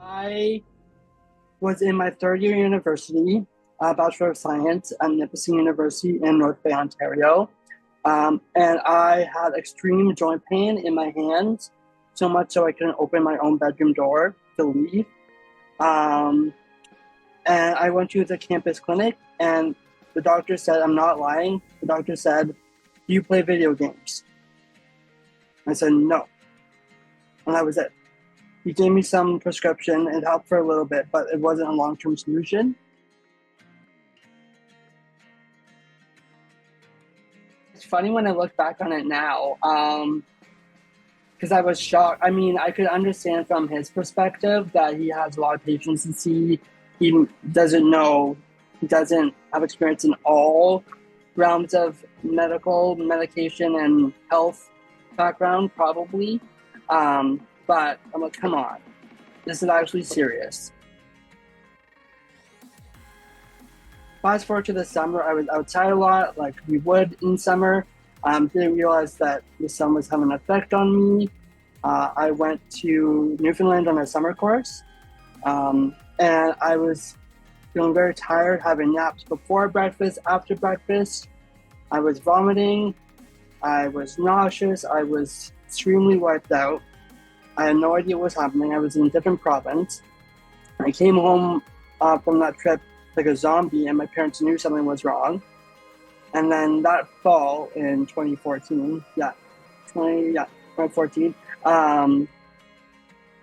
I was in my third year university, Bachelor of Science at Nipissing University in North Bay, Ontario. And I had extreme joint pain in my hands, so much so I couldn't open my own bedroom door to leave. Um, and I went to the campus clinic, and the doctor said, I'm not lying. The doctor said, do you play video games? I said, no. And that was it. He gave me some prescription. It helped for a little bit, but it wasn't a long-term solution. It's funny when I look back on it now, because I was shocked. I mean, I could understand from his perspective that he has a lot of patience to see. He doesn't know, he doesn't have experience in all realms of medication, and health background, probably. But I'm like, come on, this is actually serious. Fast forward to the summer, I was outside a lot, like we would in summer. Didn't realize that the sun was having an effect on me. I went to Newfoundland on a summer course, and I was feeling very tired, having naps before breakfast, after breakfast. I was vomiting, I was nauseous, I was extremely wiped out. I had no idea what was happening. I was in a different province. I came home from that trip like a zombie, and my parents knew something was wrong. And then that fall in 2014, 2014,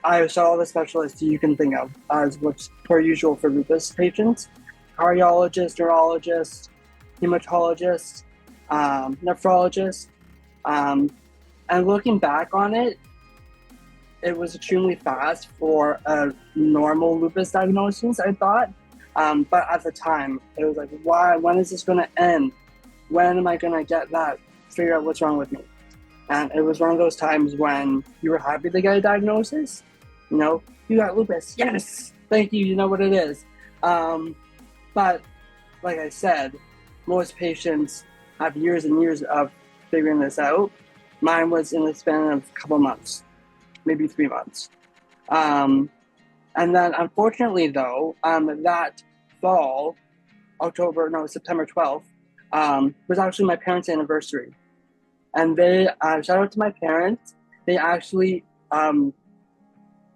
I saw all the specialists you can think of, as what's per usual for lupus patients: cardiologist, neurologist, hematologist, nephrologist. And looking back on it, it was extremely fast for a normal lupus diagnosis, I thought. But at the time, it was like, why? When is this going to end? When am I going to get that? Figure out what's wrong with me. And it was one of those times when you were happy to get a diagnosis. You know, you got lupus. Yes, thank you. You know what it is. But like I said, most patients have years and years of figuring this out. Mine was in the span of a couple months, maybe 3 months. And then unfortunately though, that fall, September 12th, was actually my parents' anniversary. And they, shout out to my parents, they actually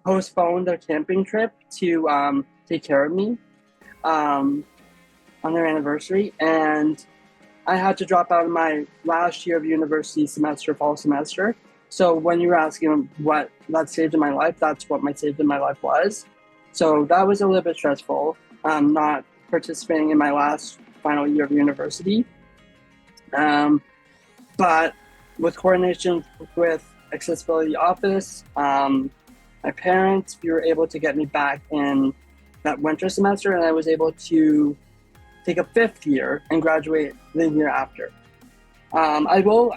postponed their camping trip to take care of me on their anniversary. And I had to drop out of my last year of university semester, fall semester. So when you were asking what that stage in my life, that's what my stage in my life was. So that was a little bit stressful, not participating in my last final year of university. But with coordination with Accessibility Office, my parents, we were able to get me back in that winter semester, and I was able to take a 5th year and graduate the year after. I will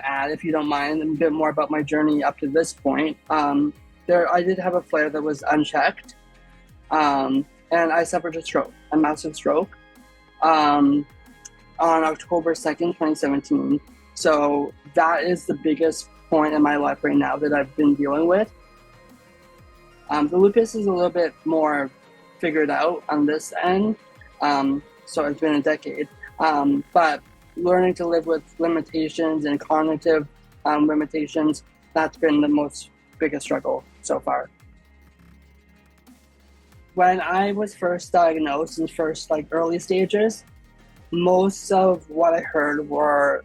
add, if you don't mind, a bit more about my journey up to this point. I did have a flare that was unchecked, and I suffered a massive stroke, on October 2nd, 2017. So that is the biggest point in my life right now that I've been dealing with. The lupus is a little bit more figured out on this end, so it's been a decade. But learning to live with limitations and cognitive limitations, that's been the biggest struggle so far. When I was first diagnosed in early stages, most of what I heard were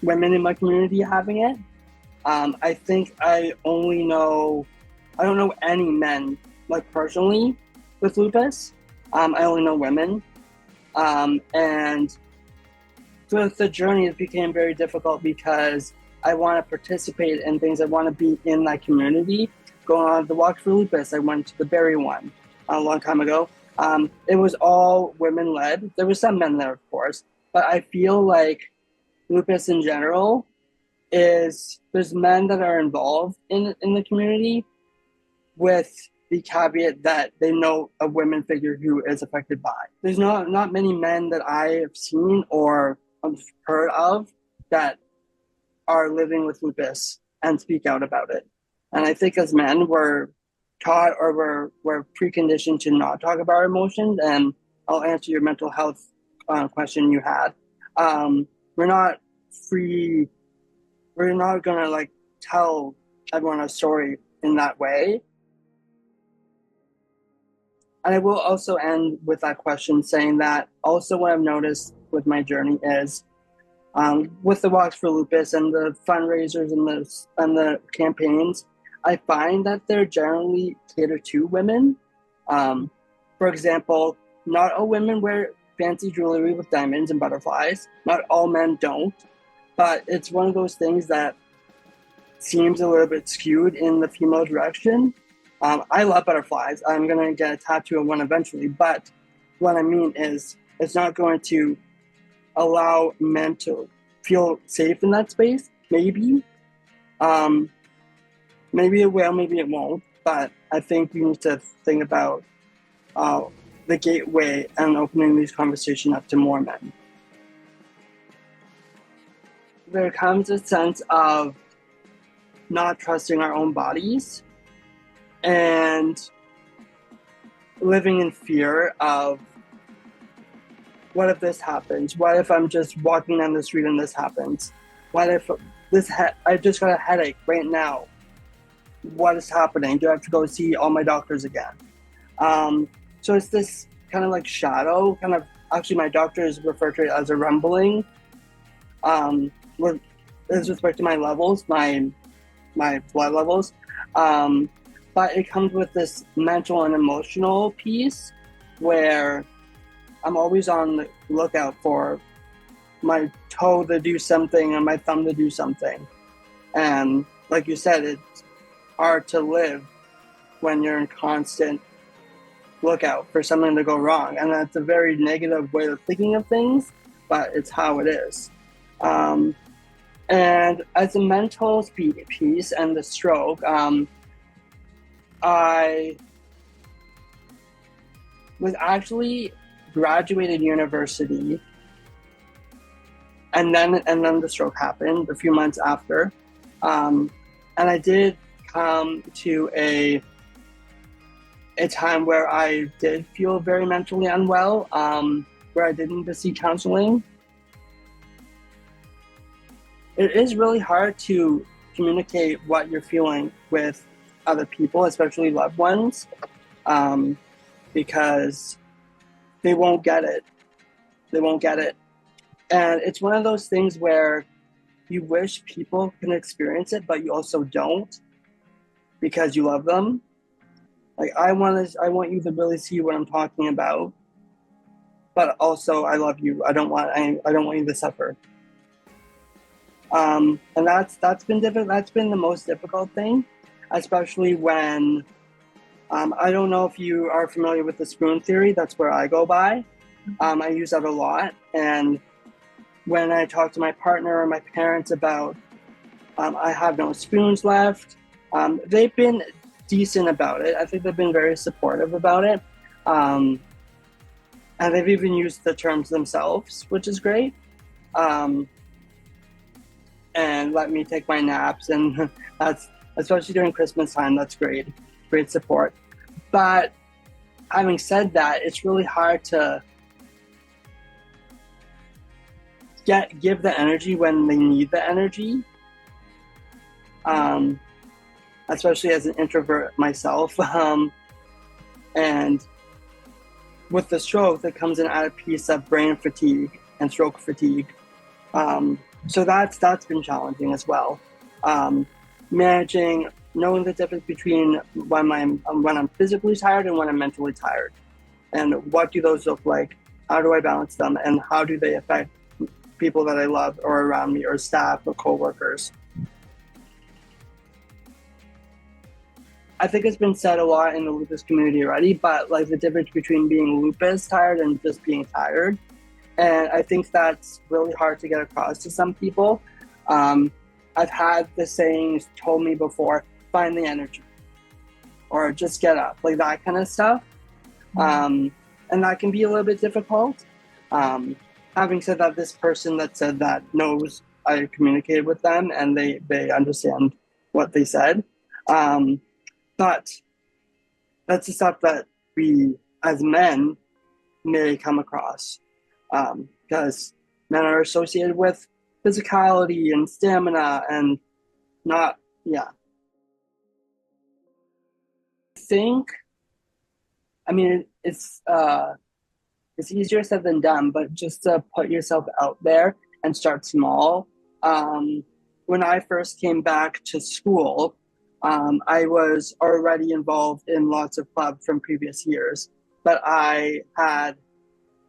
women in my community having it. I think I don't know any men, personally, with lupus. I only know women. And with the journey, it became very difficult because I want to participate in things. I want to be in that community. Going on the Walk for Lupus, I went to the Berry one a long time ago. It was all women-led. There were some men there, of course, but I feel like lupus in general there's men that are involved in the community, with the caveat that they know a women figure who is affected by. There's not many men that I have seen or have heard of that are living with lupus and speak out about it. And I think as men, we're taught or we're preconditioned to not talk about our emotions. And I'll answer your mental health question you had. We're not free. We're not gonna like tell everyone a story in that way. And I will also end with that question saying that also what I've noticed with my journey is with the Walks for Lupus and the fundraisers and the campaigns, I find that they're generally catered to women. For example, not all women wear fancy jewelry with diamonds and butterflies. Not all men don't. But it's one of those things that seems a little bit skewed in the female direction. I love butterflies. I'm going to get a tattoo of one eventually. But what I mean is it's not going to allow men to feel safe in that space. Maybe. Maybe it will, maybe it won't. But I think we need to think about the gateway and opening these conversations up to more men. There comes a sense of not trusting our own bodies and living in fear of what if this happens? What if I'm just walking down the street and this happens? What if I just got a headache right now? What is happening? Do I have to go see all my doctors again? So it's this kind of like shadow, actually my doctors refer to it as a rumbling. With respect to my levels, my blood levels. But it comes with this mental and emotional piece where I'm always on the lookout for my toe to do something and my thumb to do something. And like you said, it's hard to live when you're in constant lookout for something to go wrong. And that's a very negative way of thinking of things, but it's how it is. And as a mental piece and the stroke, I was actually graduated university, and then the stroke happened a few months after, and I did come to a time where I did feel very mentally unwell, where I did need to see counseling. It is really hard to communicate what you're feeling with other people, especially loved ones, because they won't get it. They won't get it. And it's one of those things where you wish people can experience it, but you also don't because you love them. Like I want you to really see what I'm talking about, but also I love you. I don't want you to suffer. And that's been difficult. That's been the most difficult thing, especially when I don't know if you are familiar with the spoon theory. That's where I go by. I use that a lot, and when I talk to my partner or my parents about I have no spoons left, they've been decent about it. I think they've been very supportive about it, and they've even used the terms themselves, which is great. And let me take my naps, and that's, especially during Christmas time, that's great support. But having said that, it's really hard to give the energy when they need the energy, especially as an introvert myself, and with the stroke that comes in at a piece of brain fatigue and stroke fatigue. So that's been challenging as well. Managing, knowing the difference between when I'm physically tired and when I'm mentally tired, and what do those look like? How do I balance them, and how do they affect people that I love or around me, or staff or coworkers? I think it's been said a lot in the lupus community already, but like the difference between being lupus tired and just being tired. And I think that's really hard to get across to some people. I've had the sayings told me before, find the energy, or just get up, like that kind of stuff. And that can be a little bit difficult. Having said that, this person that said that knows I communicated with them and they understand what they said. But that's the stuff that we as men may come across, because men are associated with physicality and stamina and not, yeah. I think, I mean, it's easier said than done, but just to put yourself out there and start small. When I first came back to school, I was already involved in lots of clubs from previous years, but I had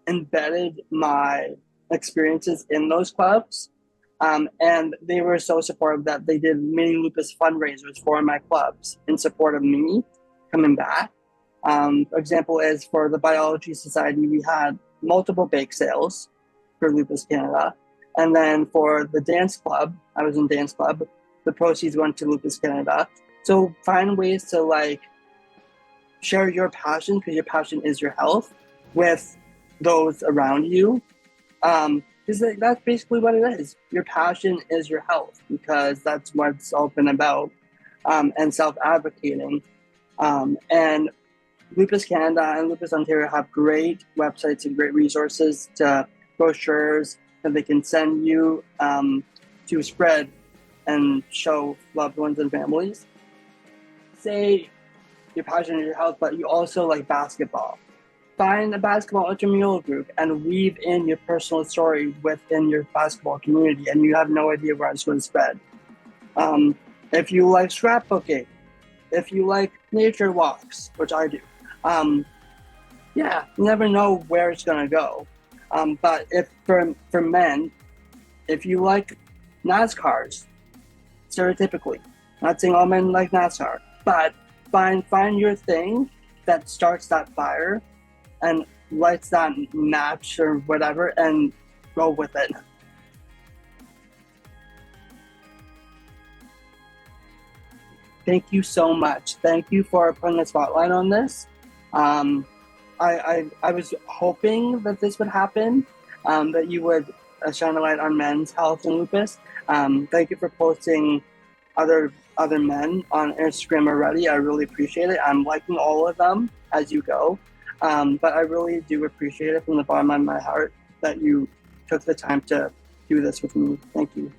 embedded my experiences in those clubs. And they were so supportive that they did mini lupus fundraisers for my clubs in support of me coming back. For example, is for the Biology Society, we had multiple bake sales for Lupus Canada. And then for the dance club, I was in dance club, the proceeds went to Lupus Canada. So find ways to like share your passion, because your passion is your health, with those around you. Because that's basically what it is. Your passion is your health, because that's what it's all been about, and self-advocating. And Lupus Canada and Lupus Ontario have great websites and great resources to brochures that they can send you to spread and show loved ones and families. Say your passion is your health, but you also like basketball. Find a basketball intramural group and weave in your personal story within your basketball community, and you have no idea where it's going to spread. If you like scrapbooking, if you like nature walks, which I do, yeah, you never know where it's going to go. But if for men, if you like NASCARs, stereotypically, not saying all men like NASCAR, but find your thing that starts that fire and lights that match or whatever, and go with it. Thank you so much. Thank you for putting a spotlight on this. I was hoping that this would happen, that you would shine a light on men's health and lupus. Thank you for posting other men on Instagram already. I really appreciate it. I'm liking all of them as you go. But I really do appreciate it from the bottom of my heart that you took the time to do this with me. Thank you.